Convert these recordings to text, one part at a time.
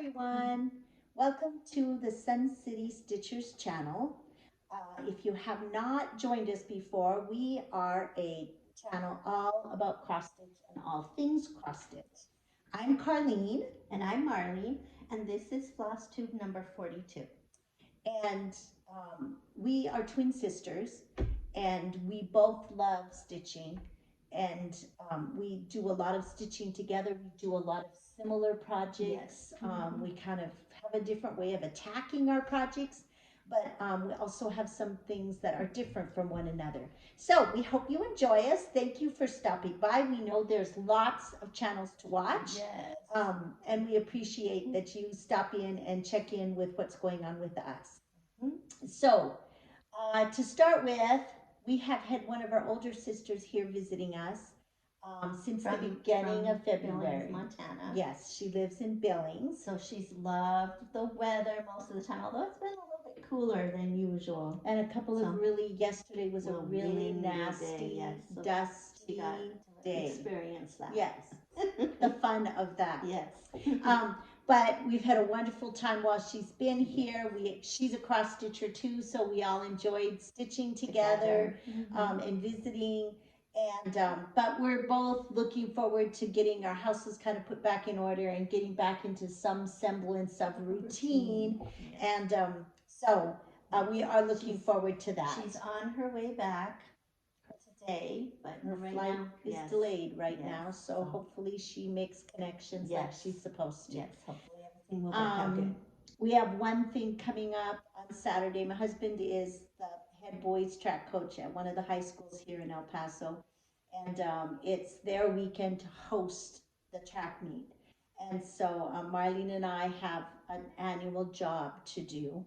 everyone. Welcome to the Sun City Stitchers channel. If you have not joined us before, we are a channel all about cross stitch and all things cross stitch. I'm Carlene. And I'm Marlene, and this is Flosstube number 42. And we are twin sisters, and we both love stitching. And we do a lot of stitching together. We do a lot of similar projects. Yes. We kind of have a different way of attacking our projects, but we also have some things that are different from one another. So we hope you enjoy us. Thank you for stopping by. We know there's lots of channels to watch. Yes. And we appreciate that you stop in and check in with what's going on with us. So to start with, we have had one of our older sisters here visiting us since the beginning of February. Billings, Montana. Yes, she lives in Billings. So she's loved the weather most of the time, although it's been a little bit cooler than usual. And a couple of yesterday was a really nasty, yes. So dusty day. Experience that. Yes, the fun of that. Yes. But we've had a wonderful time while she's been here. She's a cross stitcher too, so we all enjoyed stitching together. And visiting. And but we're both looking forward to getting our houses kind of put back in order and getting back into some semblance of routine. And so we are looking forward to that. She's on her way back today, but her right flight now is delayed right now, so hopefully she makes connections like she's supposed to. Yes, hopefully everything will work out good. We have one thing coming up on Saturday. My husband is the head boys track coach at one of the high schools here in El Paso, and it's their weekend to host the track meet. And so Marlene and I have an annual job to do.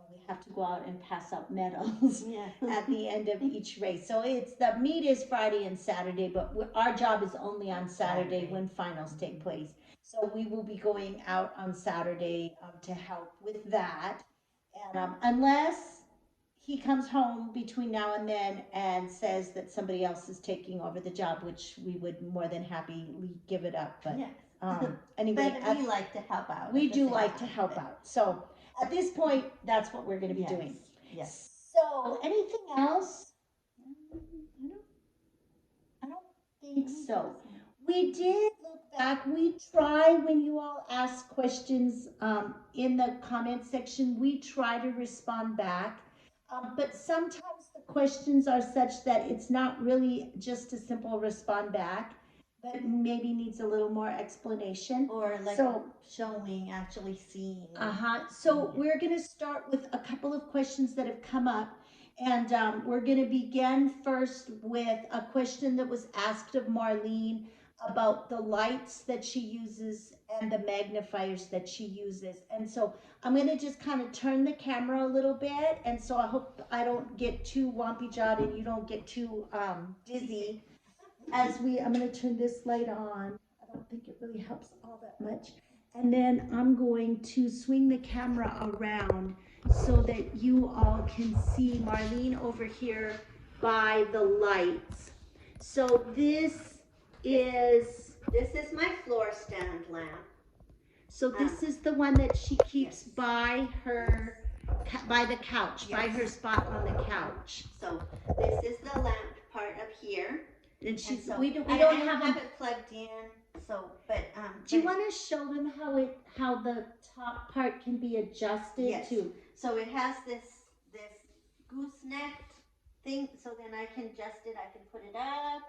We have to go out and pass out medals at the end of each race. So the meet is Friday and Saturday, but our job is only on Saturday when finals take place. So we will be going out on Saturday to help with that. And unless he comes home between now and then and says that somebody else is taking over the job, which we would more than happily give it up. But anyway, but we like to help out. We do like to help out. So at this point, that's what we're going to be doing. Yes. So anything else? I don't think so. We did look back. We try, when you all ask questions in the comment section, we try to respond back. But sometimes the questions are such that it's not really just a simple respond back, but maybe needs a little more explanation. Or like showing, actually seeing. So we're going to start with a couple of questions that have come up. And we're going to begin first with a question that was asked of Marlene about the lights that she uses and the magnifiers that she uses. And so I'm going to just kind of turn the camera a little bit. And so I hope I don't get too wompy-jawed and you don't get too dizzy. I'm going to turn this light on. I don't think it really helps all that much. And then I'm going to swing the camera around so that you all can see Marlene over here by the lights. So this is my floor stand lamp. So this is the one that she keeps by the couch, by her spot on the couch. So this is the lamp part up here. And she's so we don't have it plugged in. So, do you want to show them how the top part can be adjusted to? So it has this gooseneck thing. So then I can adjust it. I can put it up,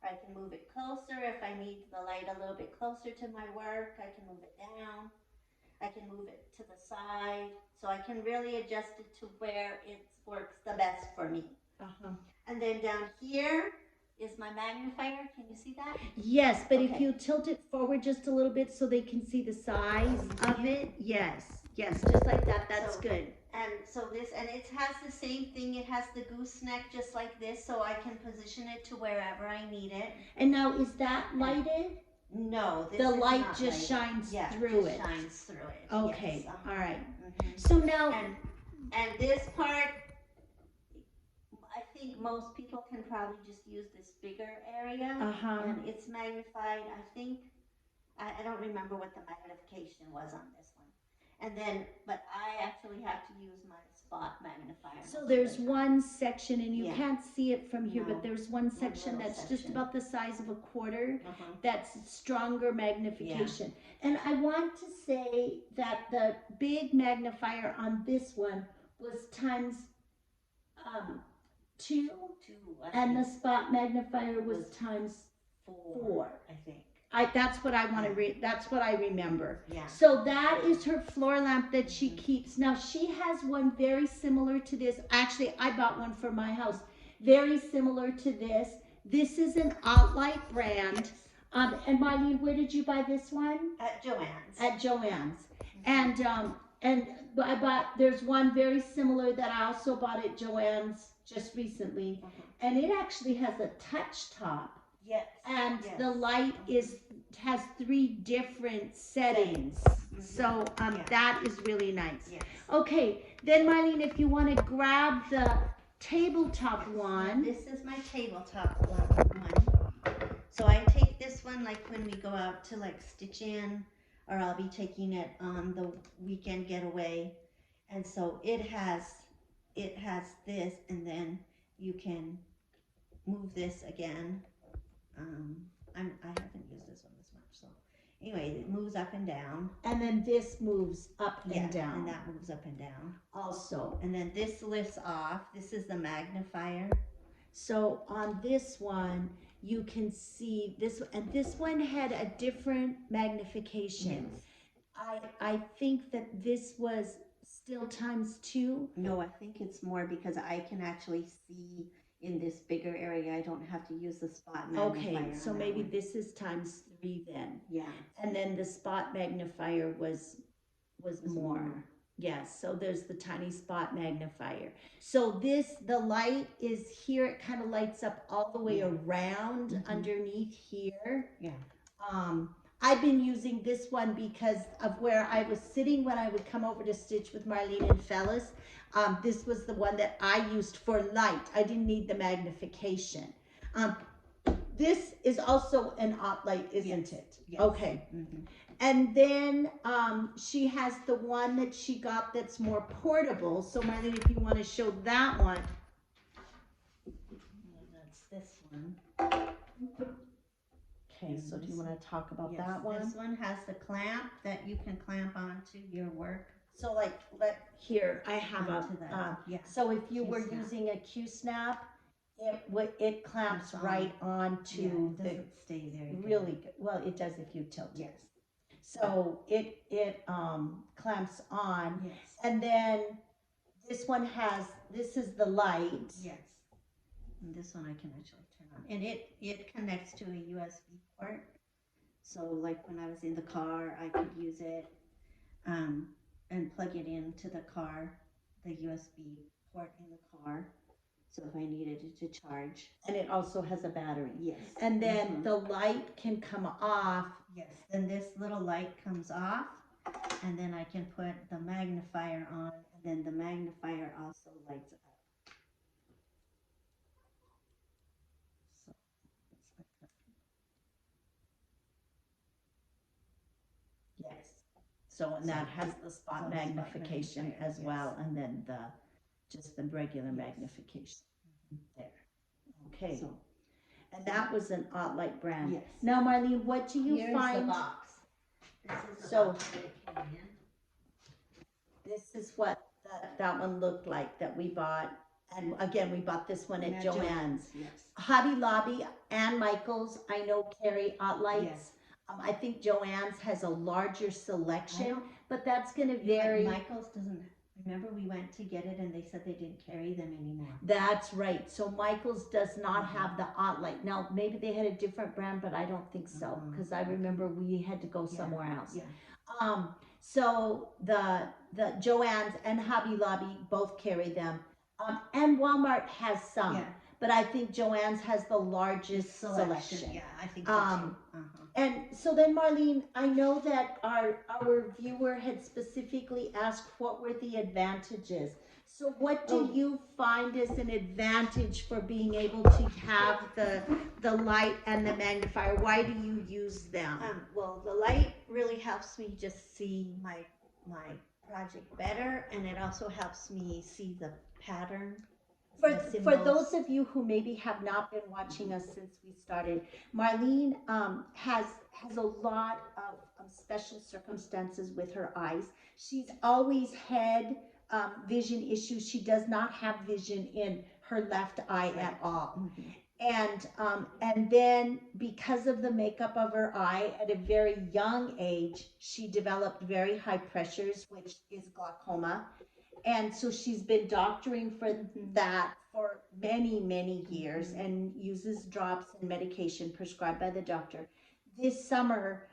or I can move it closer if I need the light a little bit closer to my work. I can move it down. I can move it to the side. So I can really adjust it to where it works the best for me. And then down here is my magnifier. Can you see that? Yes, but if you tilt it forward just a little bit so they can see the size of it. Yes, just like that. That's good. And so it has the same thing. It has the gooseneck just like this, so I can position it to wherever I need it. And now, is that lighted? No, the light just shines through it. Shines through it. Okay, all right. So now, and this part, I think most people can probably just use this bigger area, and it's magnified. I don't remember what the magnification was on this one. And then, but I actually have to use my spot magnifier. So there's one section, and you Yeah. can't see it from here, No, but there's one section little that's just section. about the size of a quarter. Uh-huh. That's stronger magnification. And I want to say that the big magnifier on this one was times 2, and the spot magnifier was times 4. I think. That's what I want to that's what I remember. Yeah. So that is her floor lamp that she keeps. Now she has one very similar to this. Actually, I bought one for my house. Very similar to this. This is an Outlight brand. And Marlene, where did you buy this one? At Joann's. At Joann's. And I bought, there's one very similar that I also bought at Joann's just recently. And it actually has a touch top. Yes. And the light has 3 different settings. So that is really nice. Yes. Okay, then Marlene, if you want to grab the tabletop one. This is my tabletop one. So I take this one like when we go out to like stitch in, or I'll be taking it on the weekend getaway. And so it has this, and then you can move this again. I haven't used this one this much, so anyway, it moves up and down. And then this moves up and down. And that moves up and down also. And then this lifts off. This is the magnifier. So on this one, you can see this, and this one had a different magnification. Yes. I think that this was still times 2. No, I think it's more because I can actually see in this bigger area. I don't have to use the spot magnifier. Okay, so maybe this is times 3 then. Yeah. And then the spot magnifier was more. Yes, so there's the tiny spot magnifier. So the light is here, it kind of lights up all the way around underneath here. Yeah. I've been using this one because of where I was sitting when I would come over to stitch with Marlene and Fellas. This was the one that I used for light. I didn't need the magnification. This is also an Outlight, isn't it? Yes. Okay. And then she has the one that she got that's more portable. So Marlene, if you want to show that one. That's this one. Okay, so do you want to talk about that one? This one has the clamp that you can clamp onto your work. So like, here, I have so if you were using a Q-snap, it clamps right onto it doesn't stay very good. Really good. Well, it does if you tilt it. Yes. So it clamps on. Yes. And then this one this is the light. Yes. And this one I can actually turn on. And it connects to a USB port. So like when I was in the car, I could use it and plug it into the car, the USB port in the car. So if I needed it to charge. And it also has a battery. Yes. And then the light can come off. Yes. Then this little light comes off, and then I can put the magnifier on, and then the magnifier also lights up. So it's like that. Yes. So and that has the spot magnification as well, and then just the regular magnification there. Okay. So, and that was an Outlight brand. Yes. Now, Marlene, what do you Here's find? The box. This is the box that it came in. This is what that one looked like that we bought. And again, we bought this one at Joann's. Yes. Hobby Lobby and Michael's, I know, carry Outlights. Yes. I think Joann's has a larger selection, but that's going to vary. Michael's doesn't. Remember we went to get it and they said they didn't carry them anymore. That's right. So Michael's does not have the Outlight. Now, maybe they had a different brand, but I don't think so, because I remember we had to go somewhere else. Yeah. So the Joann's and Hobby Lobby both carry them. And Walmart has some. Yeah. But I think Joann's has the largest selection. Yeah, I think so too. And so then, Marlene, I know that our viewer had specifically asked what were the advantages. So what do Oh. you find as an advantage for being able to have the light and the magnifier? Why do you use them? Well, the light really helps me just see my project better, and it also helps me see the pattern. For, The for symbols. those of you who maybe have not been watching us since we started, Marlene has a lot of special circumstances with her eyes. She's always had vision issues. She does not have vision in her left eye at all. And then because of the makeup of her eye at a very young age, she developed very high pressures, which is glaucoma. And so she's been doctoring for that for many years and uses drops and medication prescribed by the doctor. This summer,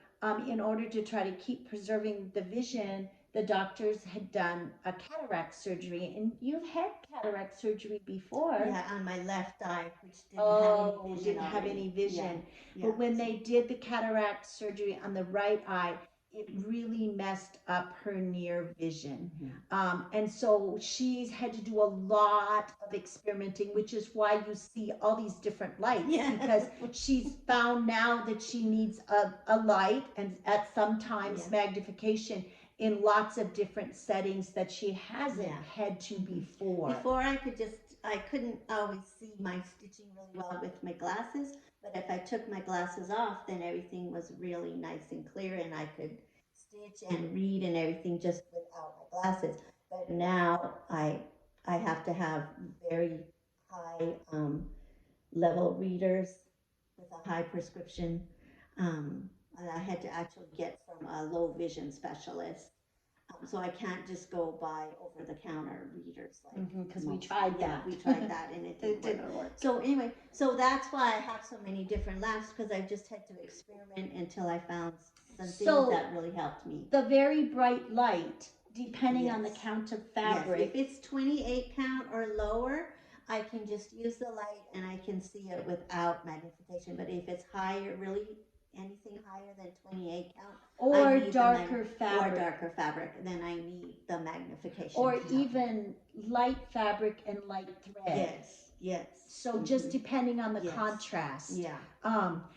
in order to try to keep preserving the vision, the doctors had done a cataract surgery. And you've had cataract surgery before. Yeah, on my left eye, which Didn't have any vision. Yeah. But when they did the cataract surgery on the right eye, it really messed up her near vision. And so she's had to do a lot of experimenting, which is why you see all these different lights. Yeah. Because she's found now that she needs a light and at sometimes magnification in lots of different settings that she hasn't had to before. Before I couldn't always see my stitching really well with my glasses, but if I took my glasses off, then everything was really nice and clear and I could stitch and read and everything just without my glasses. But now I have to have very high level readers with a high prescription. And I had to actually get from a low vision specialist. So I can't just go buy over the counter readers because we tried that. We tried that and it didn't work. So anyway, so that's why I have so many different lamps, because I just had to experiment until I found some things that really helped me. The very bright light, depending on the count of fabric. Yes. If it's 28 count or lower, I can just use the light and I can see it without magnification. But if it's higher, really anything higher than 28 count, or darker fabric, then I need the magnification. Or even light fabric and light thread. Yes. So just depending on the contrast. Yeah.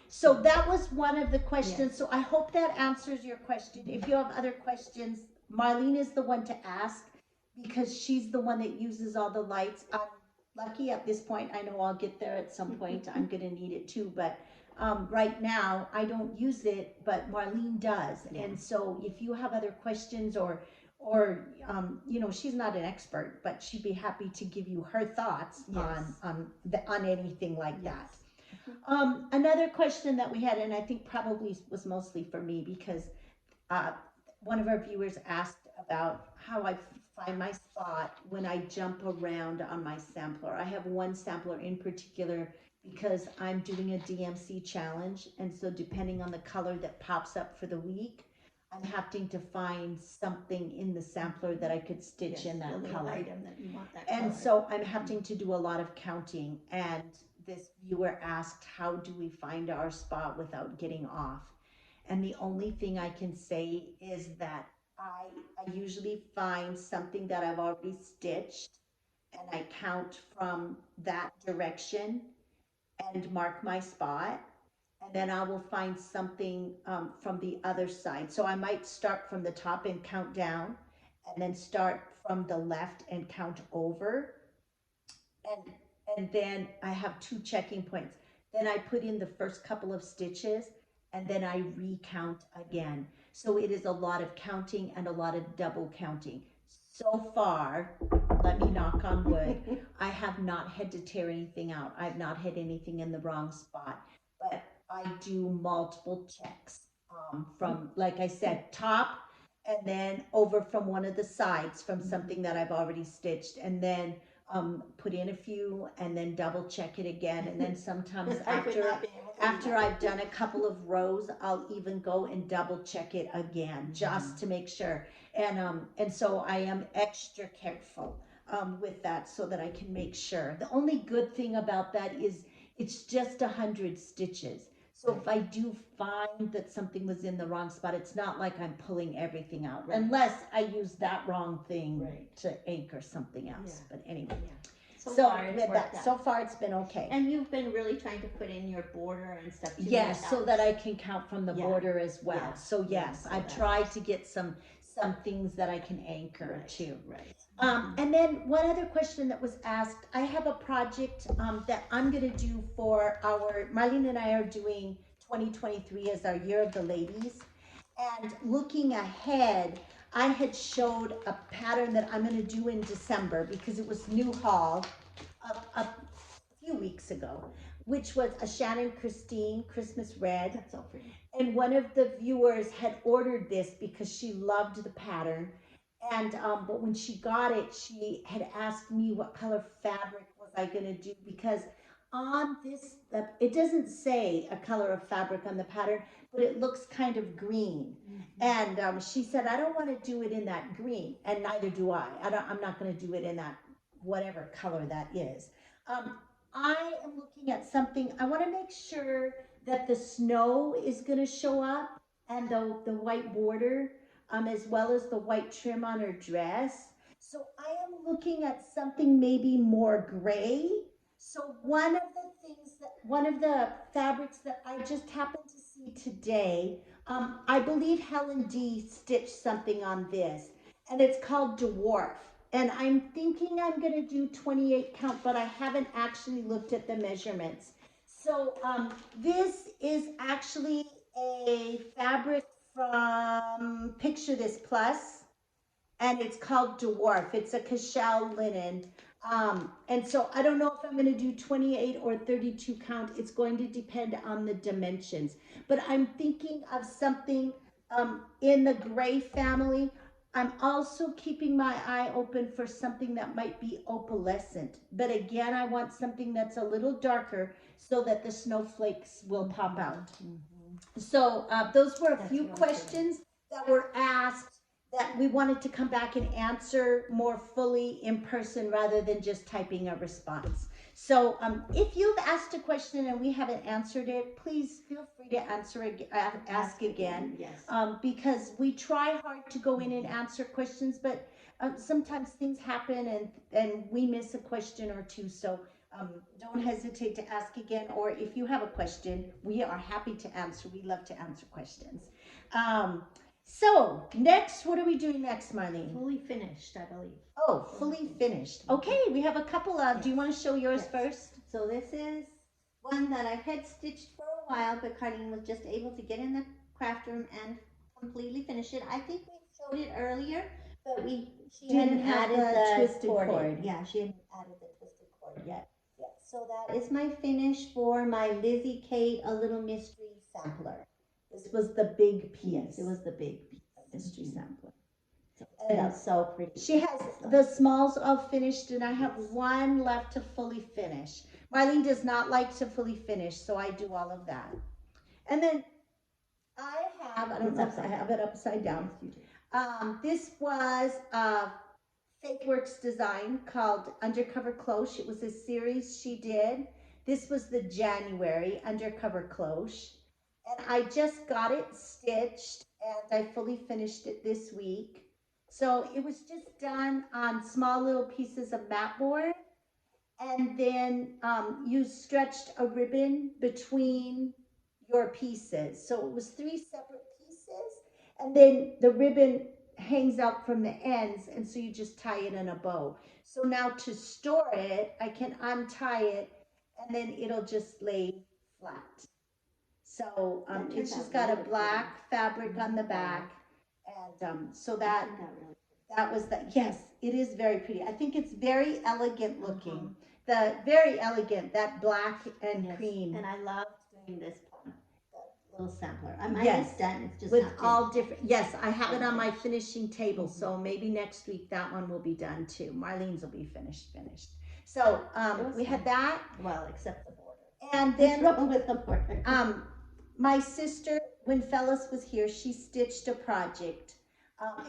So that was one of the questions. So I hope that answers your question. If you have other questions, Marlene is the one to ask because she's the one that uses all the lights. I'm lucky at this point. I know I'll get there at some point. I'm going to need it too, but right now I don't use it, but Marlene does. And so if you have other questions or you know, she's not an expert, but she'd be happy to give you her thoughts on anything like that. Another question that we had, and I think probably was mostly for me, because one of our viewers asked about how I find my spot when I jump around on my sampler. I have one sampler in particular because I'm doing a DMC challenge, and so depending on the color that pops up for the week, I'm having to find something in the sampler that I could stitch in that color. Item that you want that and color. So I'm having to do a lot of counting, and this viewer asked, how do we find our spot without getting off? And the only thing I can say is that I usually find something that I've already stitched, and I count from that direction and mark my spot. And then I will find something from the other side. So I might start from the top and count down, and then start from the left and count over. And then I have 2 checking points. Then I put in the first couple of stitches, and then I recount again. So it is a lot of counting and a lot of double counting. So far, let me knock on wood, I have not had to tear anything out. I've not had anything in the wrong spot. But I do multiple checks from, like I said, top, and then over from one of the sides from something that I've already stitched, and then put in a few, and then double check it again, and then sometimes after I've done a couple of rows, I'll even go and double check it again just to make sure. And so I am extra careful with that so that I can make sure. The only good thing about that is it's just 100 stitches. So if I do find that something was in the wrong spot, it's not like I'm pulling everything out, Right. unless I use that wrong thing Right. to anchor something else. Yeah. But anyway, So so far, it's with worked that, out. so far it's been okay. And you've been really trying to put in your border and stuff too. Yes, so that I can count from the Yeah. border as well. Yeah. So Yeah, yes, so I've that tried to get some things that I can anchor Right. to. Right. And then one other question that was asked, I have a project that I'm going to do for Marlene and I are doing 2023 as our year of the ladies. And looking ahead, I had showed a pattern that I'm going to do in December because it was new haul a few weeks ago, which was a Shannon Christine Christmas red. That's so pretty. And one of the viewers had ordered this because she loved the pattern. And but when she got it, she had asked me what color fabric was I going to do, because on this, it doesn't say a color of fabric on the pattern, but it looks kind of green. And she said, I don't want to do it in that green, and neither do I. I'm not going to do it in that whatever color that is. I am looking at something. I want to make sure that the snow is going to show up, and the white border, as well as the white trim on her dress. So I am looking at something maybe more gray. So one of the fabrics that I just happened to see today, I believe Helen D stitched something on this, and it's called Dwarf. And I'm thinking I'm going to do 28 count, but I haven't actually looked at the measurements. So this is actually a fabric from Picture This Plus, and it's called Dwarf. It's a cashel linen. And so I don't know if I'm going to do 28 or 32 count. It's going to depend on the dimensions. But I'm thinking of something in the gray family. I'm also keeping my eye open for something that might be opalescent. But again, I want something that's a little darker so that the snowflakes will pop out. So those were a few questions that were asked that we wanted to come back and answer more fully in person rather than just typing a response. So if you've asked a question and we haven't answered it, please feel free to ask again. Yes. Because we try hard to go in and answer questions, but sometimes things happen and we miss a question or two. So don't hesitate to ask again, or if you have a question, we are happy to answer. We love to answer questions. So next, what are we doing next, Marlene? Fully finished, I believe. Oh, fully finished. Okay, we have a couple of, do you want to show yours first? So this is one that I had stitched for a while, but Carlene was just able to get in the craft room and completely finish it. I think we showed it earlier, but she hadn't added the twisted cord. Yeah, she hadn't added the twisted cord yet. Yeah. So that is my finish for my Lizzie Kate A Little Mystery sampler. This was the big piece. Yes, it was the big mystery sampler. And that's so pretty. She has the smalls all finished, and I have one left to fully finish. Marlene does not like to fully finish, so I do all of that. And then I don't know if I have it upside down. This was FakeWorks design called Undercover Cloche. It was a series she did. This was the January Undercover Cloche. And I just got it stitched, and I fully finished it this week. So it was just done on small little pieces of mat board, and then you stretched a ribbon between your pieces. So it was 3 separate pieces, and then the ribbon hangs out from the ends, and so you just tie it in a bow. So now to store it, I can untie it, and then it'll just lay flat. So it's just got a black fabric on the back, and so that was that. Yes, it is very pretty. I think it's very elegant looking. Very elegant, that black and cream. And I love doing this little sampler. Mine Yes, is done. It's just with not all finished. different. Yes, I have it on my finishing table, so maybe next week that one will be done too. Marlene's will be finished. So we had that. Well, except the border. And then with the border. My sister, when Phyllis was here, she stitched a project,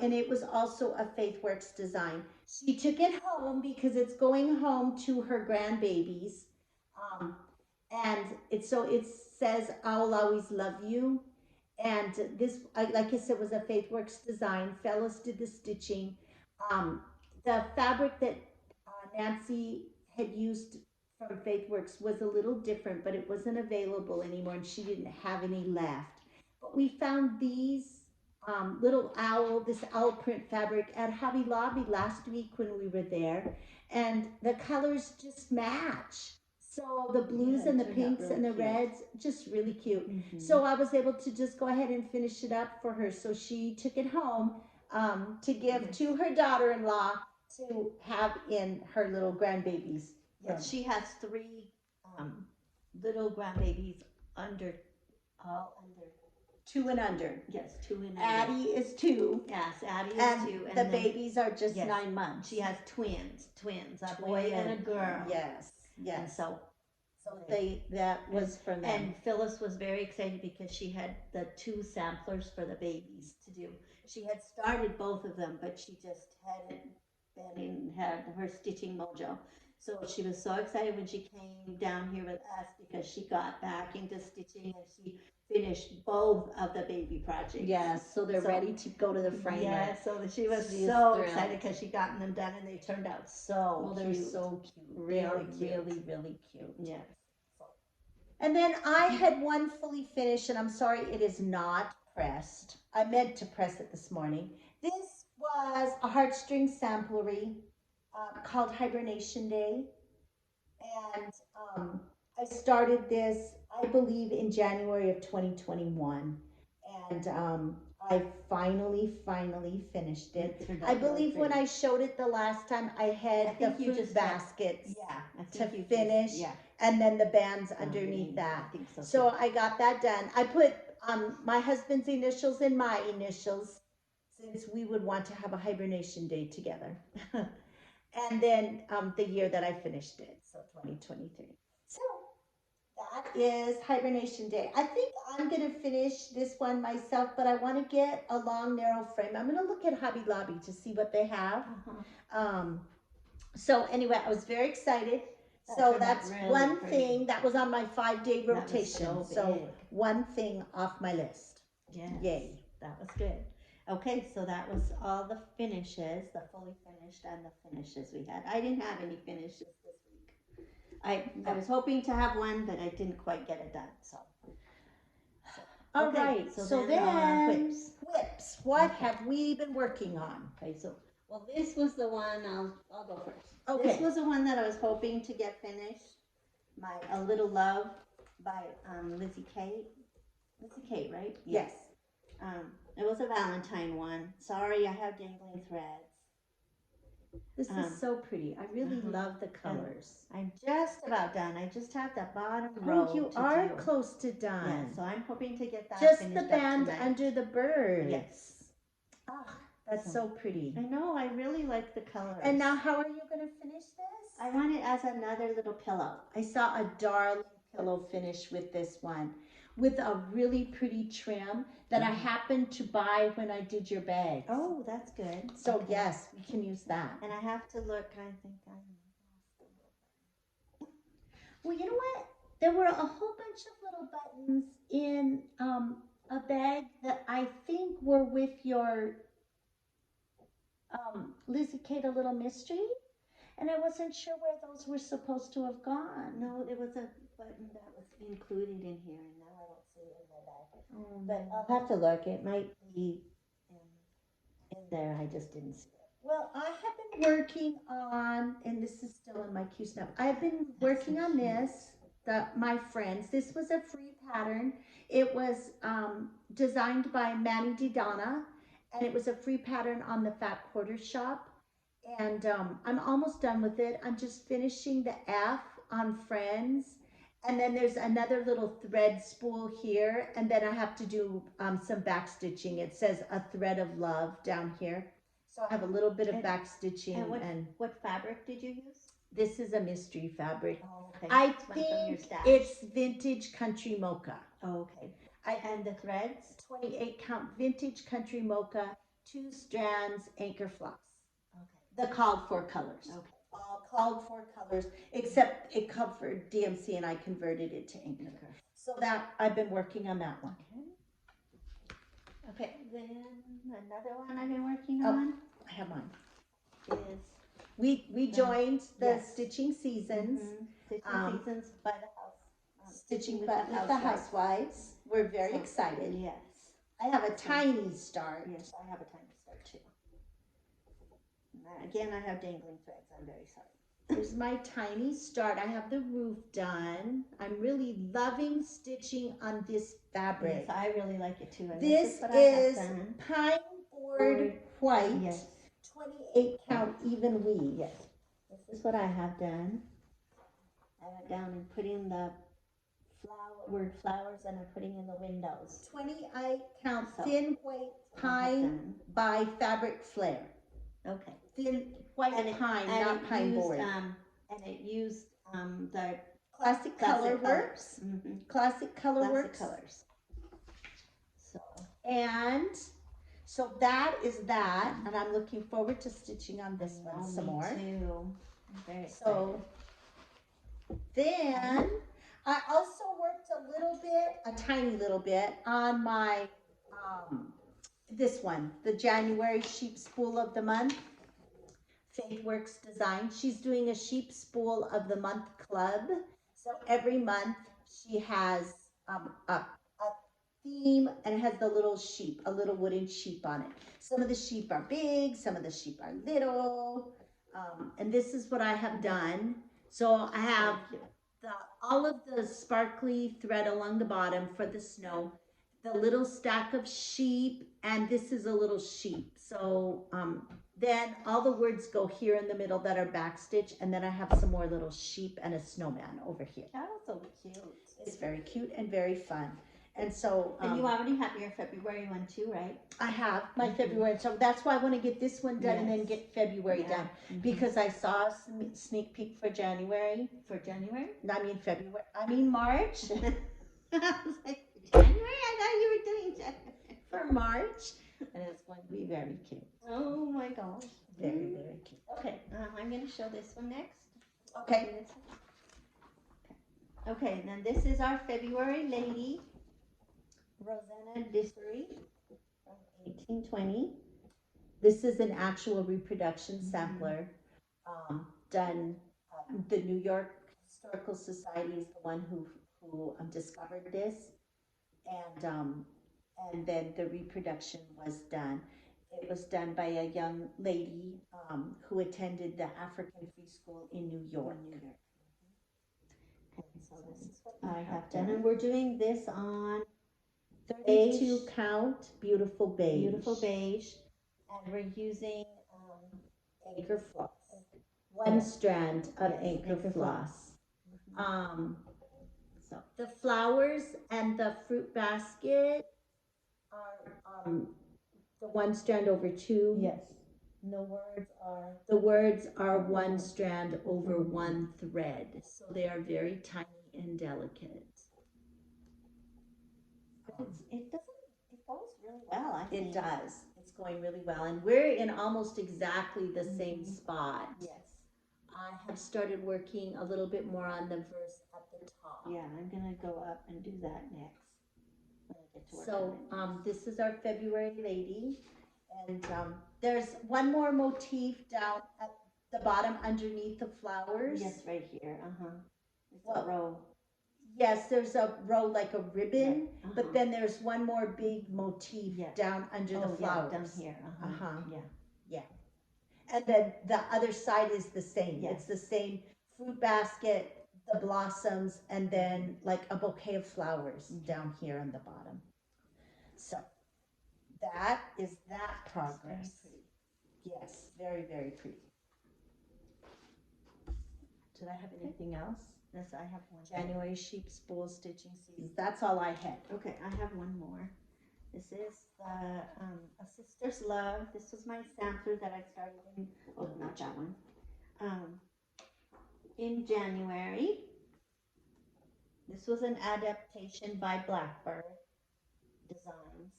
and it was also a FaithWorks design. She took it home because it's going home to her grandbabies, And it says, I will always love you. And this, like I said, was a FaithWorks design. Fellows did the stitching. Um, the fabric that Nancy had used from FaithWorks was a little different, but it wasn't available anymore, and she didn't have any left. But we found these this owl print fabric at Hobby Lobby last week when we were there, and the colors just match. So the blues and the pinks and the reds, just really cute. So I was able to just go ahead and finish it up for her. So she took it home to give to her daughter-in-law to have in her little grandbabies. Yes, she has three um, little grandbabies under, all under. 2 and under. Yes, 2 and under. Addie is 2. Yes, Addie is And 2. the babies are just 9 months. She has twins, a boy and a girl. Yes, yes. And so that was for them. And Phyllis was very excited because she had the 2 samplers for the babies to do. She had started both of them, but she just hadn't had her stitching mojo. So she was so excited when she came down here with us because she got back into stitching and she finished both of the baby projects. Yes, so they're ready to go to the framer. Yeah, so she was so excited because she gotten them done and they turned out so cute. They're so cute. Really cute. Really, really cute. Yes. And then I had one fully finished, and I'm sorry it is not pressed. I meant to press it this morning. This was a heartstring samplery called Hibernation Day. And I started this, I believe, in January of 2021. And I finally finished it. I believe when I showed it the last time, I had the fruit baskets to finish. And then the bands underneath that. I think so I got that done. I put my husband's initials and my initials since we would want to have a hibernation day together. And then the year that I finished it, so 2023. So that is Hibernation Day. I think I'm going to finish this one myself, but I want to get a long, narrow frame. I'm going to look at Hobby Lobby to see what they have. So anyway, I was very excited. So that's really one thing that was on my 5-day rotation. So one thing off my list. Yes. Yay. That was good. Okay, so that was all the finishes, the fully finished and the finishes we had. I didn't have any finishes this week. I was hoping to have one, but I didn't quite get it done. So all right. So then whips. What have we been working on? Okay, so this was the one. I'll go first. Okay. This was the one that I was hoping to get finished. A Little Love by Lizzie Kate. Lizzie Kate, right? Yes. It was a Valentine one. Sorry, I have dangling threads. This is so pretty. I really love the colors. I'm just about done. I just have the bottom row. Oh, you are close to done. Yeah, so I'm hoping to get that just finished the band under the bird. Yes. Oh, that's so pretty. I know. I really like the colors. And now, how are you going to finish this? I want it as another little pillow. I saw a darling pillow finish with this one, with a really pretty trim that I happened to buy when I did your bags. Oh, that's good. So yes, we can use that. And I have to look. I think Well, you know what? There were a whole bunch of little buttons in a bag that I think were with your Lizzie Kate, A Little Mystery, and I wasn't sure where those were supposed to have gone. No, there was a button that was included in here, and now I don't see it in my bag. But I'll have to look. It might be in there. I just didn't see it. Well, I have been working on, and this is still in my queue stuff. I've been working on this, my friends. This was a free pattern. It was designed by Manny DiDonna, and it was a free pattern on the Fat Quarter Shop. And I'm almost done with it. I'm just finishing the F on Friends. And then there's another little thread spool here. And then I have to do some back stitching. It says A Thread of Love down here. So I have a little bit of back stitching. And what fabric did you use? This is a mystery fabric. Oh, okay. I think it's vintage country mocha. Oh, okay. And the threads? 28 count vintage country mocha, 2 strands, anchor floss. Okay. The called for colors. Okay. All called for colors, except it covered DMC and I converted it to ink. Okay. So that I've been working on that one. Okay, then another one I've been working Oh. on I have mine. is We joined the yes. stitching seasons, Stitching Seasons by the house. stitching with the housewives. We're very excited. Yes. I have a tiny start. Yes, I have a tiny start too. Again, I have dangling threads. I'm very sorry. Here's my tiny start. I have the roof done. I'm really loving stitching on this fabric. Yes, I really like it too. And this what is I have done. pine board white, yes. 28 count even weave. Yes, this is what I have done. I went down and put in the word flowers and I'm putting in the windows. 28 count thin white pine by Fabric Flare. Okay. Thin white pine, not pine board. And it used the Classic Color Works. Classic Color Works. Colors. So that is that, and I'm looking forward to stitching on this one some more. Too. I'm very excited. So then I also worked a tiny little bit on my this one, the January sheep spool of the month. Faith Works Design. She's doing a sheep spool of the month club. So every month she has a theme and it has the little sheep, a little wooden sheep on it. Some of the sheep are big, some of the sheep are little. And this is what I have done. So I have all of the sparkly thread along the bottom for the snow, the little stack of sheep, and this is a little sheep. So then all the words go here in the middle that are backstitch, and then I have some more little sheep and a snowman over here. Oh, so cute. It's very cute and very fun. And so and you already have your February one too, right? I have my February, so that's why I want to get this one done and then get February done, because I saw a sneak peek for January. For January? I mean February. I mean March. I was like, January? I thought you were doing January. For March, and it's going to be very cute. Oh my gosh. Very, very cute. Okay, I'm going to show this one next. Okay. Okay, then this is our February lady, Rosanna Dissery from 1820. This is an actual reproduction sampler done. The New York Historical Society is the one who discovered this, and then the reproduction was done. It was done by a young lady who attended the African Free School in New York. Okay, so this is what I have done, and we're doing this on 32 count, beautiful beige. Beautiful beige, and we're using anchor floss. One strand of anchor floss. So the flowers and the fruit basket are the one strand over two. Yes. And the words are one strand over one thread. So they are very tiny and delicate. But it goes really well, I think. It does. It's going really well. And we're in almost exactly the same spot. Yes. I have started working a little bit more on the verse at the top. Yeah, I'm going to go up and do that next. When I get to work So this is our February lady. And there's one more motif down at the bottom underneath the flowers. Yes, right here. It's a row. Yes, there's a row like a ribbon, but then there's one more big motif down under the flowers. Yeah, down here. Yeah. And then the other side is the same. Yes. It's the same fruit basket, the blossoms, and then like a bouquet of flowers down here on the bottom. So that is that progress. Yes, very, very pretty. Did I have anything else? Yes, I have one. January sheep spool stitching season. That's all I had. Okay, I have one more. This is the A Sister's Love. This was my sampler that I started in, not that one, in January. This was an adaptation by Blackbird Designs.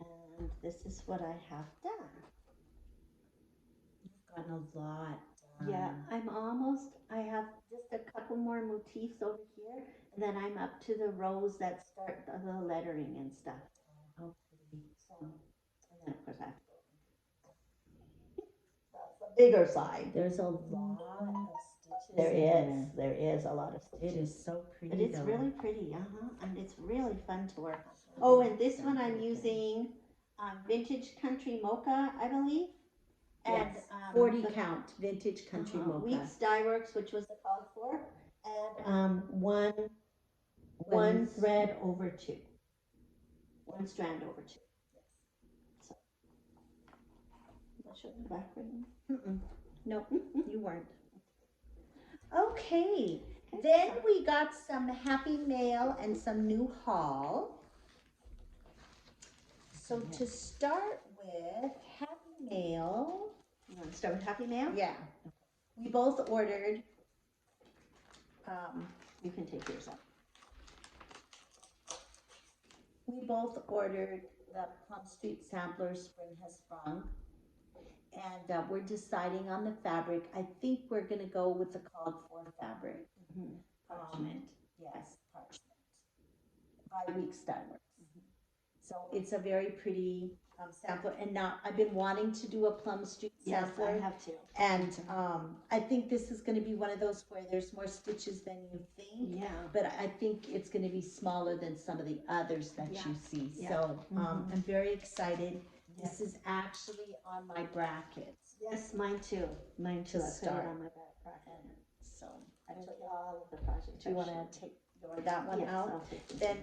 And this is what I have done. You've gotten a lot done. Yeah, I have just a couple more motifs over here, and then I'm up to the rows that start the lettering and stuff. How pretty. So, and then of course I have to go the bigger side. There's a lot of stitches There in is, there is a lot of there. It stitches. is so pretty. But it's though. really pretty, and it's really fun to work on. Oh, and this one I'm using vintage country mocha, I believe. And Yes, 40 the count vintage country mocha. Weeks Dye Works, which was the called for, and one thread over two, one strand over two. So, I should be back right now. Nope, you weren't. Okay, then we got some happy mail and some new haul. So to start with, happy mail. You want to start with Happy Mail? Yeah, we both ordered. You can take yours up. We both ordered the Plum Street Sampler Spring Has Sprung. And we're deciding on the fabric. I think we're going to go with the called for fabric. Parchment. Yes, parchment. By Weeks Dye Works. So it's a very pretty sampler. And now I've been wanting to do a Plum Street sampler. Yes, I have too. And I think this is going to be one of those where there's more stitches than you think. Yeah. But I think it's going to be smaller than some of the others that you see. Yeah. So I'm very excited. This is actually on my brackets. Yes, mine too. Mine too. To I put start. it on my back bracket. So I took all of the projects. do you want to take that one Yes, out? I'll take this Then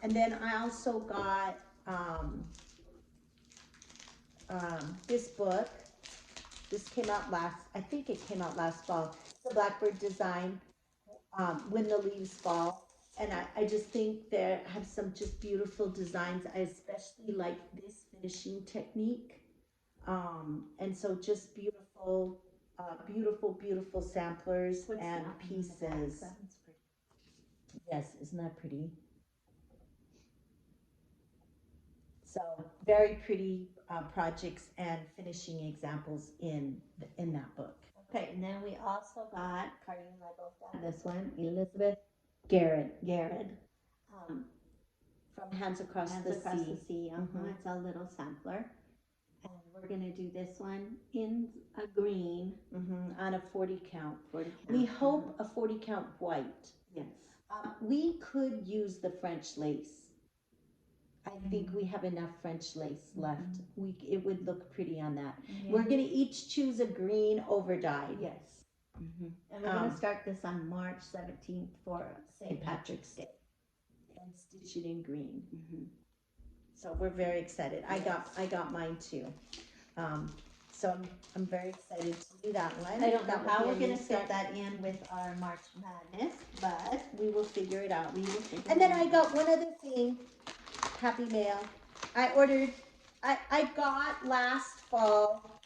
and then I also got this book. This came out I think it came out last fall. It's a Blackbird design, When the Leaves Fall. And I just think they have some just beautiful designs. I especially like this finishing technique. And so just beautiful, beautiful samplers and pieces. Yes, isn't that pretty? So very pretty projects and finishing examples in that book. Okay, and then we also got, Cardi and I both got this one, Elizabeth Garrett from Hands Across Hands the Across Sea. the Sea. It's a little sampler. And we're going to do this one in a green. On a 40 count. 40 count. We hope a 40 count white. Yes. We could use the French lace. I think we have enough French lace left. It would look pretty on that. Yeah. We're going to each choose a green over dyed. Yes. And we're going to start this on March 17th for St. Patrick's Day. And stitch it in green. So we're very excited. I got mine too. So I'm very excited to do that one. I don't know That how will we're be a going to new fit start. that in with our March Madness, but We will figure it out. we will figure And then it I out. got one other thing, happy mail. I got last fall,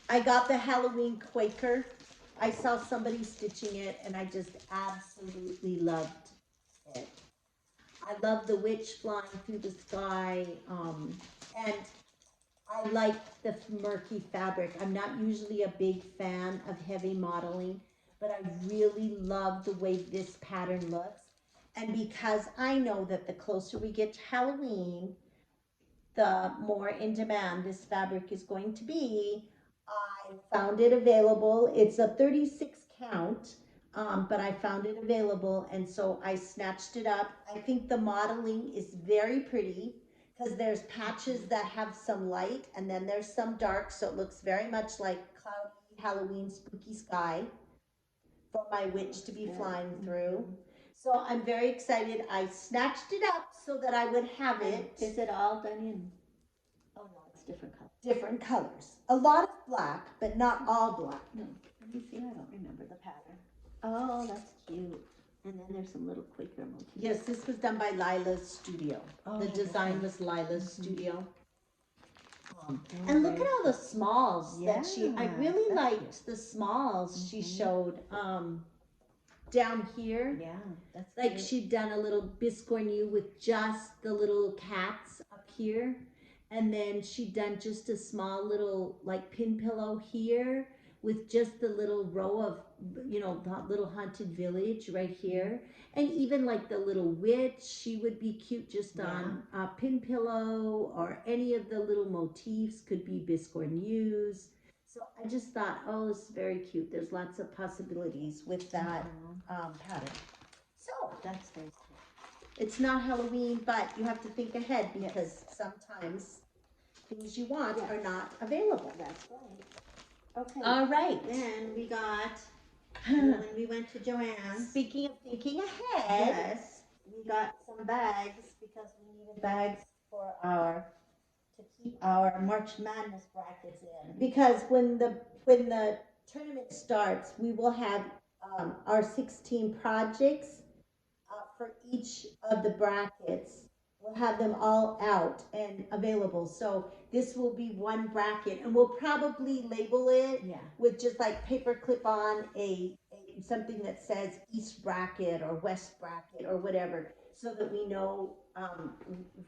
I got the Halloween Quaker. I saw somebody stitching it and I just absolutely loved it. I love the witch flying through the sky, and I like the murky fabric. I'm not usually a big fan of heavy modeling, but I really love the way this pattern looks. And because I know that the closer we get to Halloween, the more in demand this fabric is going to be, I found it available. It's a 36 count, but I found it available, and so I snatched it up. I think the modeling is very pretty because there's patches that have some light and then there's some dark, so it looks very much like cloudy Halloween spooky sky for my witch to be flying through. So I'm very excited. I snatched it up so that I would have it. Is it all done in? Oh no, it's different color. Different colors. A lot of black, but not all black. No, let me see. I don't remember the pattern. Oh, that's cute. And then there's some little Quaker motifs. Yes, this was done by Lila's Studio. Oh, The design okay. was Lila's Studio. And look at all the smalls that I Yeah, really that's liked the smalls she showed down here. Yeah, that's Like she'd done a little biscornu with just the little cats up here. and then she'd done just a small little like pin pillow here with just the little row of, you know, the little haunted village right here. And even like the little witch, she would be cute just on a pin pillow, or any of the little motifs could be biscornues. So I just thought, oh, this is very cute. There's lots of possibilities with that pattern. So That's very cool. it's not Halloween, but you have to think ahead because sometimes things you want are not available. That's right. Okay. All right. Then we got, when we went to Joann's. Speaking of thinking ahead, Yes, we got some bags because we needed bags for to keep our March Madness brackets in. because when the tournament starts, we will have our 16 projects for each of the brackets. We'll have them all out and available. So this will be one bracket, and we'll probably label it with just like paper clip on a something that says East bracket or West bracket or whatever, so that we know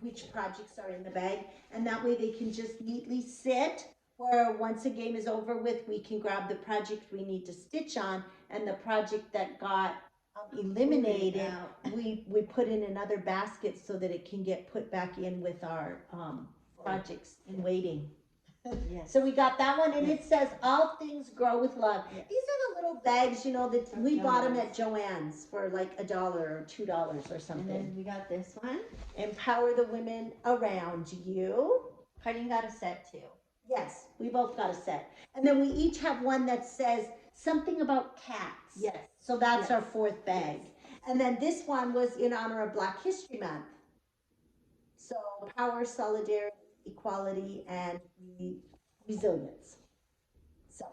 which projects are in the bag, and that way they can just neatly sit. Where once a game is over with, we can grab the project we need to stitch on, and the project that got eliminated, we put in another basket so that it can get put back in with our projects in waiting. Yes. So we got that one, and it says all things grow with love. These are the little bags, you know, that we bought them at Joann's for like $1 or $2 or something. And then we got this one. Empower the women around you. Harding got a set too. Yes, we both got a set. And then we each have one that says something about cats. Yes. So that's our fourth bag. And then this one was in honor of Black History Month. So power, solidarity, equality, and resilience. So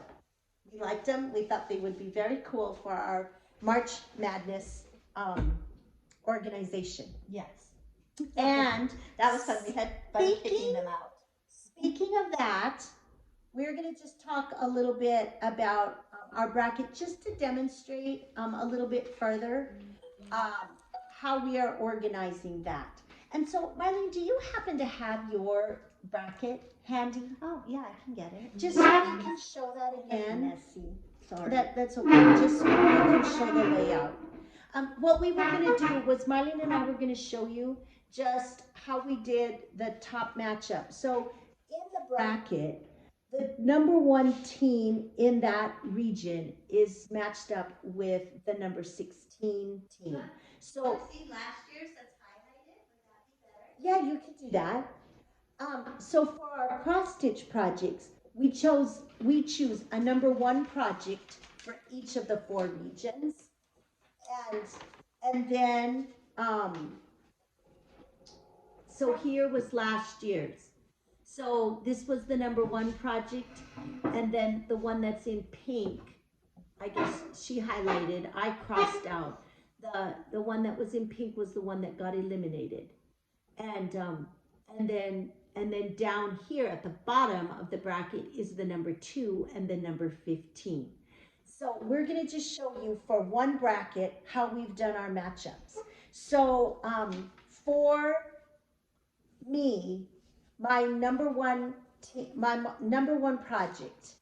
we liked them. We thought they would be very cool for our March Madness organization. Yes. And that was fun. We had fun picking them out. Speaking of that, we're going to just talk a little bit about our bracket, just to demonstrate a little bit further how we are organizing that. And so, Marlene, do you happen to have your bracket handy? Oh, yeah, I can get it. Just so you can show that again. Messy. Sorry. That's okay. Just so you can show the layout. What we were going to do was Marlene and I were going to show you just how we did the top matchup. So in the bracket, the number one team in that region is matched up with the number 16 team. So see last year's that's highlighted. Would that be better? yeah, you can do that. So for our cross stitch projects, we choose a number one project for each of the 4 regions, and then so here was last year's. So this was the number one project, and then the one that's in pink, I guess she highlighted, I crossed out. The one that was in pink was the one that got eliminated. And then down here at the bottom of the bracket is the number 2 and the number 15. So we're going to just show you for one bracket how we've done our matchups. So for me, my number one project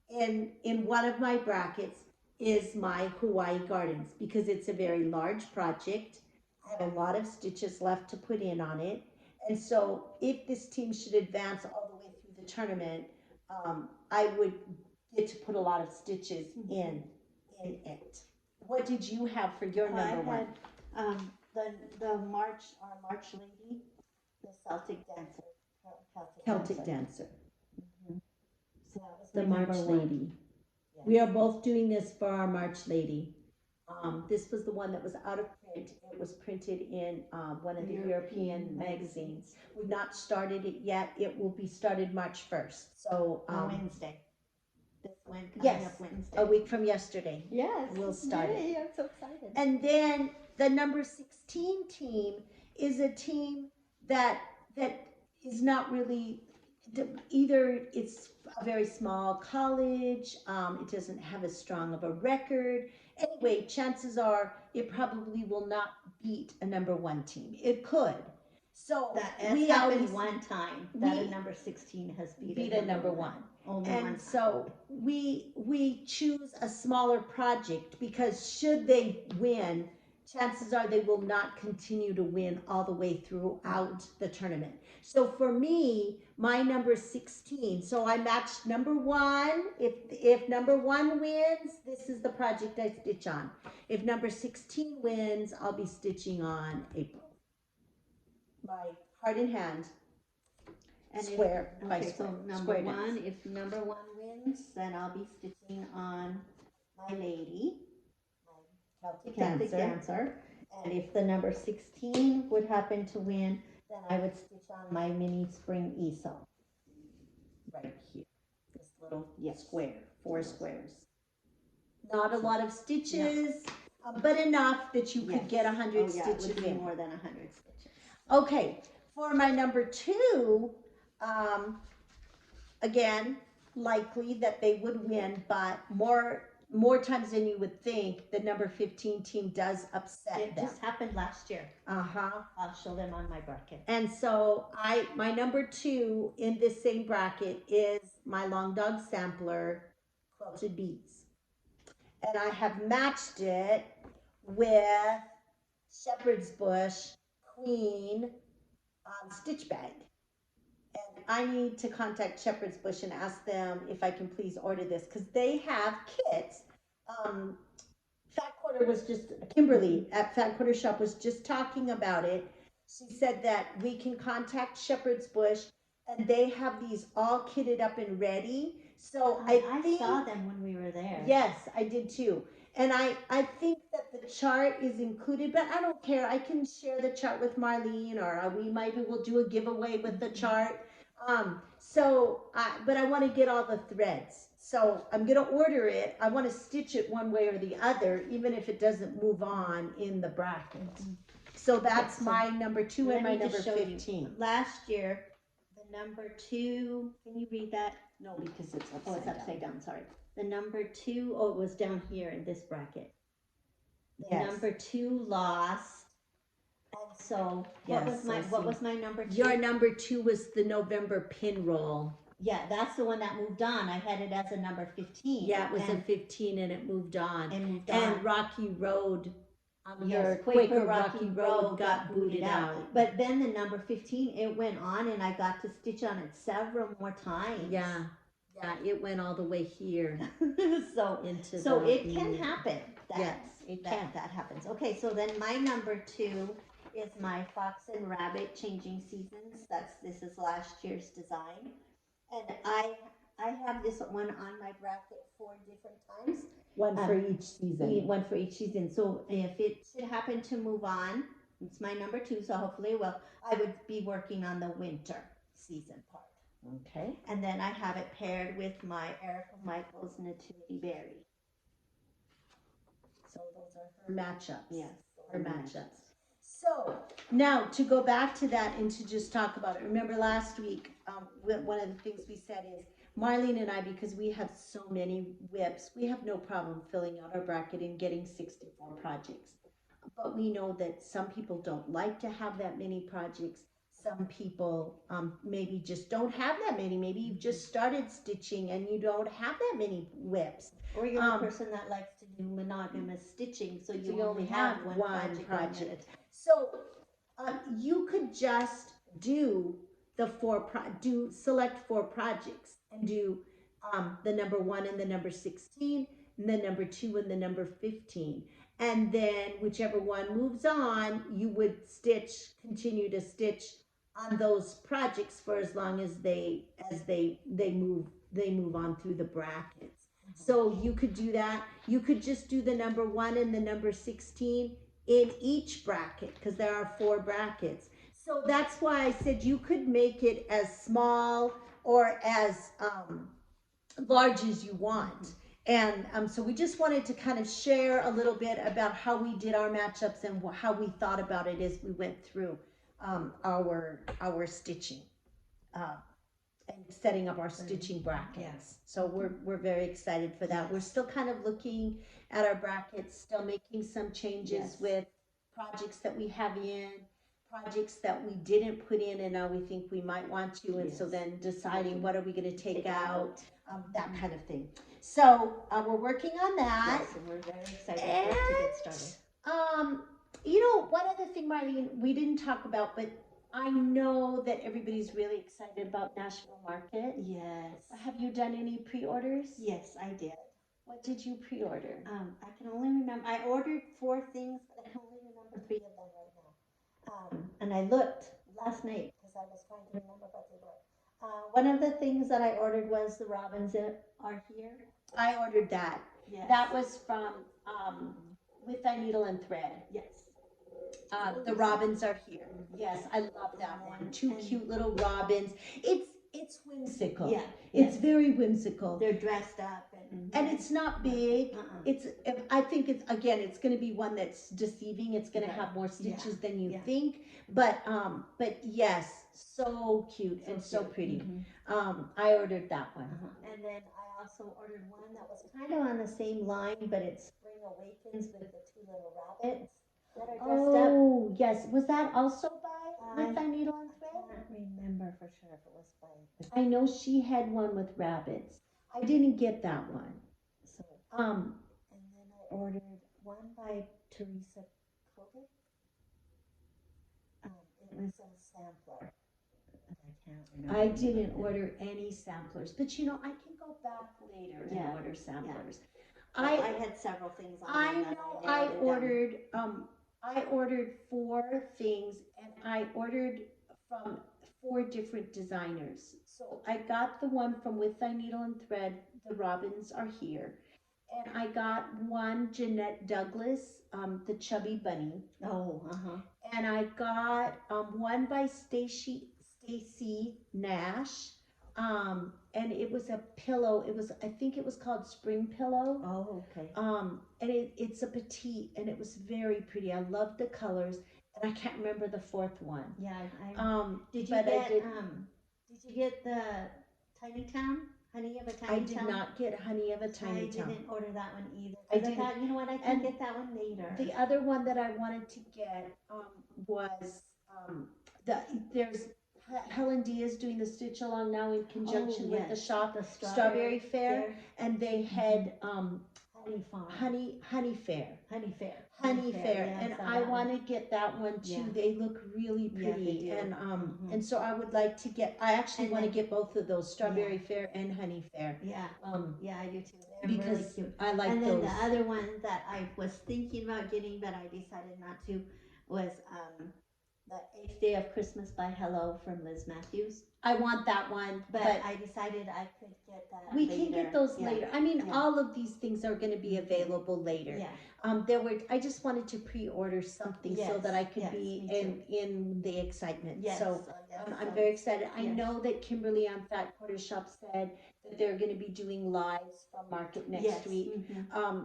in one of my brackets is my Hawaii Gardens, because it's a very large project. I have a lot of stitches left to put in on it. And so if this team should advance all the way through the tournament, I would get to put a lot of stitches in it. What did you have for your number one? I had our March lady, the Celtic dancer. Celtic dancer. Mm-hmm. So that was The my March number one. lady. Yes. We are both doing this for our March lady. This was the one that was out of print. It was printed in one of the European magazines. We've not started it yet. It will be started March 1st. So Wednesday. This one coming yes, up Wednesday. a week from yesterday. Yes. We'll start it. I'm so excited. And then the number 16 team is a team that is not really, either it's a very small college, it doesn't have as strong of a record. Anyway, chances are it probably will not beat a number one team. It could. So That has we happened always one time that a we number 16 has beat a number one. Only one And time. so we choose a smaller project because should they win, chances are they will not continue to win all the way throughout the tournament. So for me, my number 16, so I matched number one. If number one wins, this is the project I stitch on. If number 16 wins, I'll be stitching on April. By heart in hand. And Square by okay, square. so number Square one, dance. if number one wins, then I'll be stitching on my lady, my Celtic dancer. And if the number 16 would happen to win, then I would stitch on my mini spring easel. Right here. This little square, 4 squares. Not a lot of stitches, but enough that you could get 100 stitches it would be in. more than 100 stitches. Okay, for my number 2, again, likely that they would win, but more times than you would think, the number 15 team does upset It them. just happened last year. I'll show them on my bracket. And so my number 2 in this same bracket is my Long Dog Sampler Quilted Beads. And I have matched it with Shepherd's Bush Queen Stitch Bag. And I need to contact Shepherd's Bush and ask them if I can please order this because they have kits. Fat Quarter was just, Kimberly at Fat Quarter Shop was just talking about it. She said that we can contact Shepherd's Bush and they have these all kitted up and ready. So I think, saw them when we were there. Yes, I did too. And I think that the chart is included, but I don't care. I can share the chart with Marlene, or we maybe will do a giveaway with the chart. But I want to get all the threads. So I'm going to order it. I want to stitch it one way or the other, even if it doesn't move on in the bracket. So that's my number 2 and my number 15. Last year, the number 2, can you read that? No, because it's upside down, sorry. The number 2, it was down here in this bracket. The number 2 lost. And so what was my number 2? Your number 2 was the November pin roll. Yeah, that's the one that moved on. I had it as a number 15. Yeah, it was a 15 and it moved on. And Rocky Road, your Quaker Rocky Road got booted out. But then the number 15, it went on and I got to stitch on it several more times. Yeah, it went all the way here. so it can happen. That happens. Okay, so then my number 2 is my Fox and Rabbit Changing Seasons. This is last year's design. And I have this one on my bracket 4 different times. One for each season. One for each season. So if it should happen to move on, it's my number 2, so hopefully I would be working on the winter season part. Okay. And then I have it paired with my Erica Michaels Nativity Berry. So those are her matchups. Yes. Her matchups. So now to go back to that and to just talk about it. Remember last week, one of the things we said is Marlene and I, because we have so many whips, we have no problem filling out our bracket and getting 64 projects. But we know that some people don't like to have that many projects. Some people maybe just don't have that many. Maybe you've just started stitching and you don't have that many whips. Or you're a person that likes to do monogamous stitching, so you only have one project. So you could just do select 4 projects and do the number 1 and the number 16, and the number 2 and the number 15. And then whichever one moves on, you would continue to stitch on those projects for as long as they move on through the brackets. So you could do that. You could just do the number 1 and the number 16 in each bracket because there are 4 brackets. So that's why I said you could make it as small or as large as you want. And so we just wanted to kind of share a little bit about how we did our matchups and how we thought about it as we went through our stitching and setting up our stitching brackets. Yes. So we're very excited for that. We're still kind of looking at our brackets, still making some changes with projects that we have in, projects that we didn't put in and now we think we might want to, and so Yes. then deciding what are we going to take out, that Mhm. kind of thing. So we're working on that. Yes, and we're very excited for it to get started. You know, one other thing, Marlene, we didn't talk about, but I know that everybody's really excited about Nashville Market. Yes. Have you done any pre-orders? Yes, I did. What did you pre-order? I can only remember, I ordered 4 things, but I can only remember 3 of them right now. And I looked last night because I was trying to remember what they were. One of the things that I ordered was the robins that are here. I ordered that. Yes. That was from With Thy Needle and Thread. Yes. The robins are here. Yes, I love that one. Two cute little robins. It's whimsical. Yeah. It's very whimsical. They're dressed up and it's not big. I think it's going to be one that's deceiving. It's going to have more stitches than you think. But yes, so cute and so pretty. I ordered that one. And then I also ordered one that was kind of on the same line, but it's Spring Awakens with the 2 little rabbits that are dressed up. Oh, yes. Was that also by With Thy Needle and Thread? I can't remember for sure if it was by. I know she had one with rabbits. I didn't get that one. So, and then I ordered one by Teresa Kovic. It was a sampler. I can't remember. I didn't order any samplers, but you know, I can go back later and order samplers. I had several things on I know I ordered 4 things, and I ordered from 4 different designers. So I got the one from With Thy Needle and Thread, the robins are here. And I got one Jeanette Douglas, the chubby bunny. Oh, And I got one by Stacy Nash. And it was a pillow. I think it was called Spring Pillow. Oh, okay. And it's a petite, and it was very pretty. I loved the colors, and I can't remember the 4th one. Yeah. Did you get the Tiny Town? Honey of a Tiny Town? I did not get Honey of a Tiny Town. I didn't order that one either. I thought, you know what, I can get that one later. The other one that I wanted to get was there's Helen Diaz doing the stitch along now in conjunction with the shop, the Strawberry Fair, and they had Honey Fair. And I want to get that one too. They look really pretty, and so I would like to get. I actually want to get both of those, Strawberry Fair and Honey Fair. Yeah, I do too. They're because really cute. I like and those. And then the other one that I was thinking about getting, but I decided not to, was the 8th Day of Christmas by Hello from Liz Matthews. I want that one, but I decided I could get that. We can get those later. I mean, all of these things are going to be available later. I just wanted to pre-order something so that I could be in the excitement. So I'm very excited. I know that Kimberly on Fat Quarter Shop said that they're going to be doing lives from Market next week.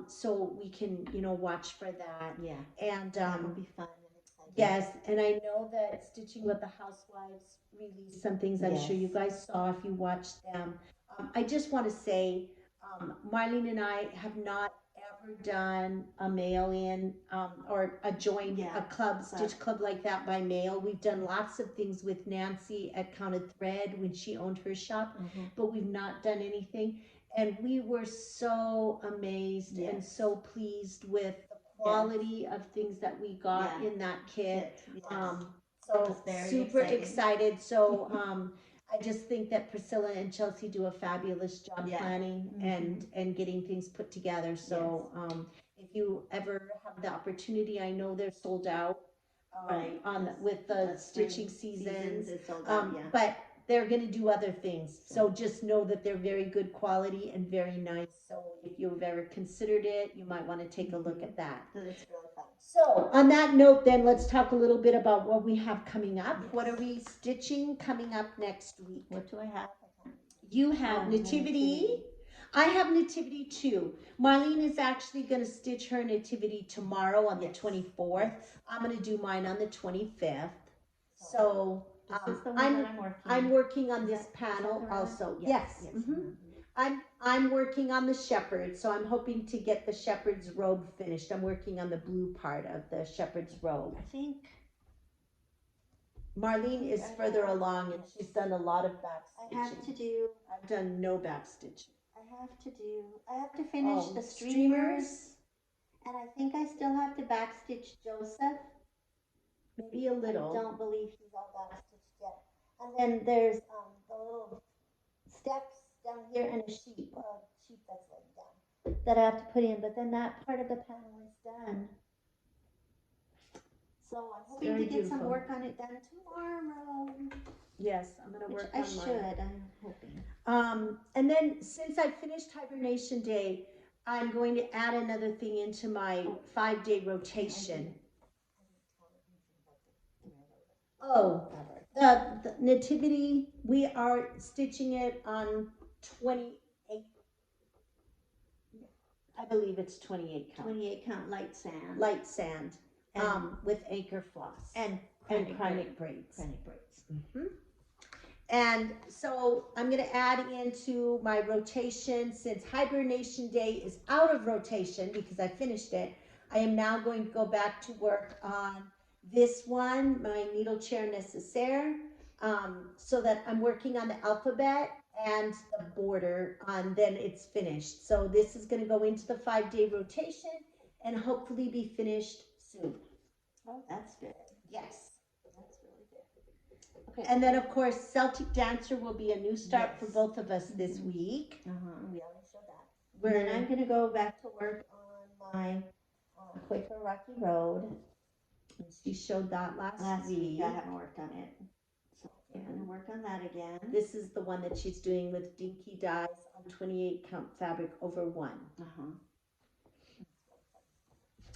So we can, watch for that. And that will be fun. Yes, and I know that Stitching with the Housewives released some things I'm sure you guys saw if you watched them. I just want to say, Marlene and I have not ever done a mail-in or a joint, a club, stitch club like that by mail. We've done lots of things with Nancy at Counted Thread when she owned her shop, but we've not done anything. And we were so amazed and so pleased with quality of things that we got in that kit. So super excited. So I just think that Priscilla and Chelsea do a fabulous job planning and getting things put together. So if you ever have the opportunity, I know they're sold out with the stitching seasons. But they're going to do other things. So just know that they're very good quality and very nice. So if you've ever considered it, you might want to take a look at that. So it's really fun. So on that note, then let's talk a little bit about what we have coming up. What are we stitching coming up next week? What do I have? You have Nativity. I have Nativity too. Marlene is actually going to stitch her Nativity tomorrow on the 24th. I'm going to do mine on the 25th. So this is the one that I'm working on this panel also. Yes. I'm working on the shepherd, so I'm hoping to get the shepherd's robe finished. I'm working on the blue part of the shepherd's robe. I think Marlene is further along, and she's done a lot of back I have to stitching. do, I've done no back stitching. I have to finish Oh, the streamers, and I think I still have to backstitch Joseph. Maybe a I little. don't believe he's all backstitched yet. And then there's the little steps down here and a sheep that's laying down that I have to put in. But then that part of the panel is done. So I'm hoping Very to get some beautiful. work on it done tomorrow. Yes, I'm gonna Which work I on should. mine. I'm hoping. And then since I finished Hibernation Day, I'm going to add another thing into my 5-day rotation. Oh, the nativity, we are stitching it on 28, I believe it's 28 count. 28 count light sand. Light sand, And- with anchor floss. And chronic braids. Chronic braids. Mm-hmm. And so I'm going to add into my rotation, since Hibernation Day is out of rotation because I finished it. I am now going to go back to work on this one, my needle chair nécessaire, so that I'm working on the alphabet and the border on, then it's finished. So this is going to go into the 5-day rotation and hopefully be finished soon. Oh, that's good. Yes. That's really good. Okay. And then, of course, Celtic Dancer will be a new start Yes. for both of us this week. We always show that. And then I'm going to go back to work on my Quaker Rocky Road. She showed that last week. I haven't worked on it. So I'm going to work on that again. This is the one that she's doing with dinky dyes on 28 count fabric over 1.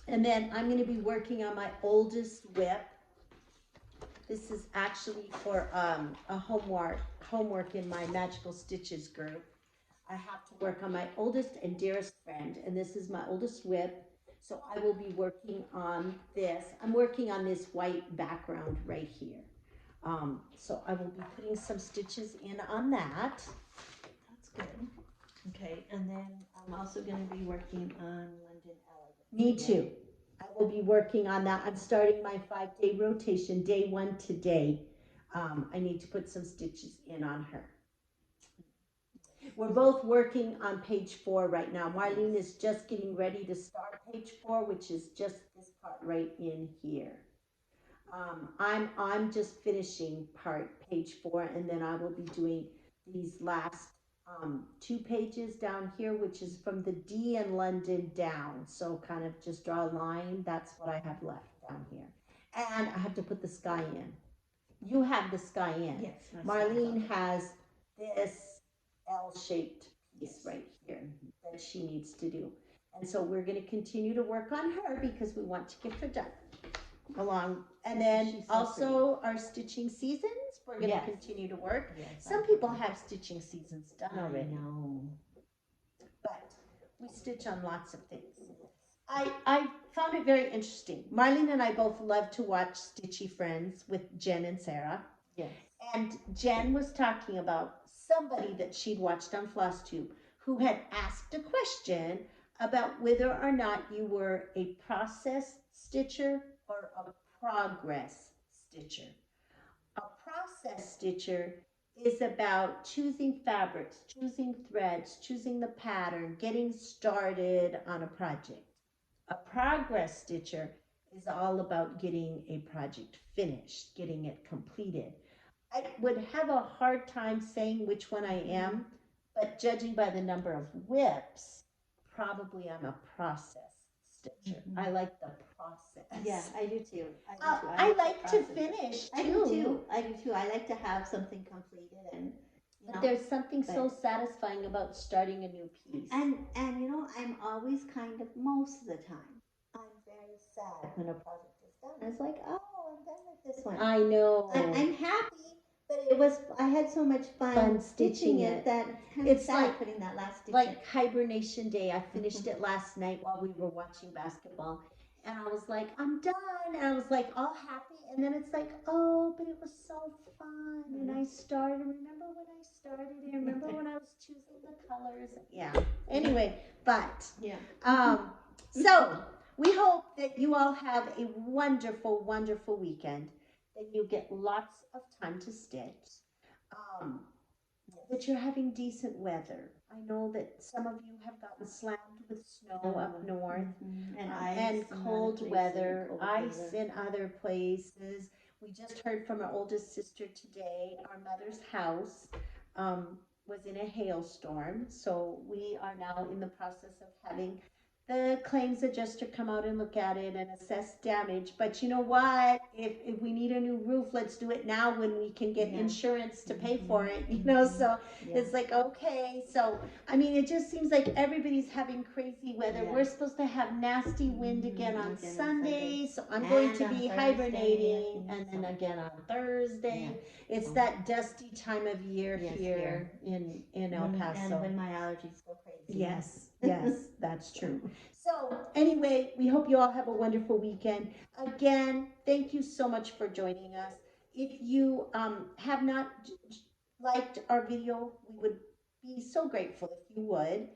And then I'm going to be working on my oldest whip. This is actually for a homework in my Magical Stitches group. I have to work on my oldest and dearest friend, and this is my oldest whip. So I will be working on this. I'm working on this white background right here. So I will be putting some stitches in on that. That's good. Okay, and then I'm also going to be working on London Elegance. Me too. I will be working on that. I'm starting my 5-day rotation, day 1 today. I need to put some stitches in on her. We're both working on page 4 right now. Marlene is just getting ready to start page 4, which is just this part right in here. I'm just finishing page 4, and then I will be doing these last 2 pages down here, which is from the D in London down. So kind of just draw a line. That's what I have left down here. And I have to put the sky in. You have the sky in. Yes. Marlene has this L-shaped piece right here that she needs to do. And so we're going to continue to work on her because we want to get her done along. And then So also our stitching seasons, we're going to continue to work. Yes, Some people have stitching seasons done already, know. but we stitch on lots of things. I found it very interesting. Marlene and I both love to watch Stitchy Friends with Jen and Sarah. Yes. And Jen was talking about somebody that she'd watched on Flosstube who had asked a question about whether or not you were a process stitcher or a progress stitcher. A process stitcher is about choosing fabrics, choosing threads, choosing the pattern, getting started on a project. A progress stitcher is all about getting a project finished, getting it completed. I would have a hard time saying which one I am, but judging by the number of whips, probably I'm a process stitcher. I like the process. Yeah, I do too. I like to finish too. I do too. I like to have something completed, and but there's something so satisfying about starting a new piece. And I'm always kind of, most of the time, I'm very sad when a project is done. It's like, oh, I'm done with this one. I know. I'm happy, but I had so much fun stitching it that it's sad like putting that last stitch like Hibernation Day. I finished it last night while we were watching basketball, and I was like, I'm done, and I was like all happy, and then it's like, oh, but it was so fun, and I started. Remember when I started? I remember when I was choosing the colors. Yeah. Anyway, but so we hope that you all have a wonderful, wonderful weekend. then you get lots of time to stitch. Um, that you're having decent weather. I know that some of you have gotten slammed with snow up north, And and ice in other cold places, weather, cold ice weather. in other places. We just heard from our oldest sister today. Our mother's house was in a hailstorm, so we are now in the process of having the claims adjuster come out and look at it and assess damage. But you know what? If we need a new roof, let's do it now when we can get Yeah. insurance to pay for it, you know? So Yeah. it's like, okay. So, I mean, it just seems like everybody's having crazy weather. Yeah. We're supposed to have nasty wind again on Again on Sunday. So I'm And going to on be Thursday, hibernating. yeah, And then so- again on Thursday. Yeah. It's that dusty time of year Yes, here in El Paso. And when my allergies go crazy. Yes, yes, that's true. So, anyway, we hope you all have a wonderful weekend. Again, thank you so much for joining us. If you have not liked our video, we would be so grateful if you would.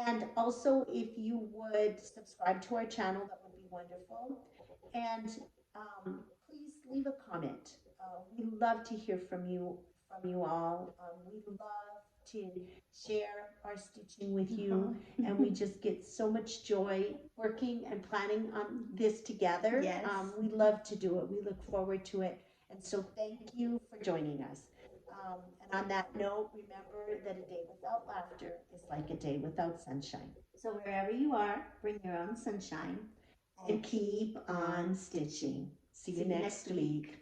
And also, if you would subscribe to our channel, that would be wonderful. And please leave a comment. We love to hear from you all. We love to share our stitching with you, and we just get so much joy working and planning on this together. Yes. We love to do it. We look forward to it, and so thank you for joining us. And on that note, remember that a day without laughter is like a day without sunshine. So wherever you are, bring your own sunshine And keep on stitching. See you next week.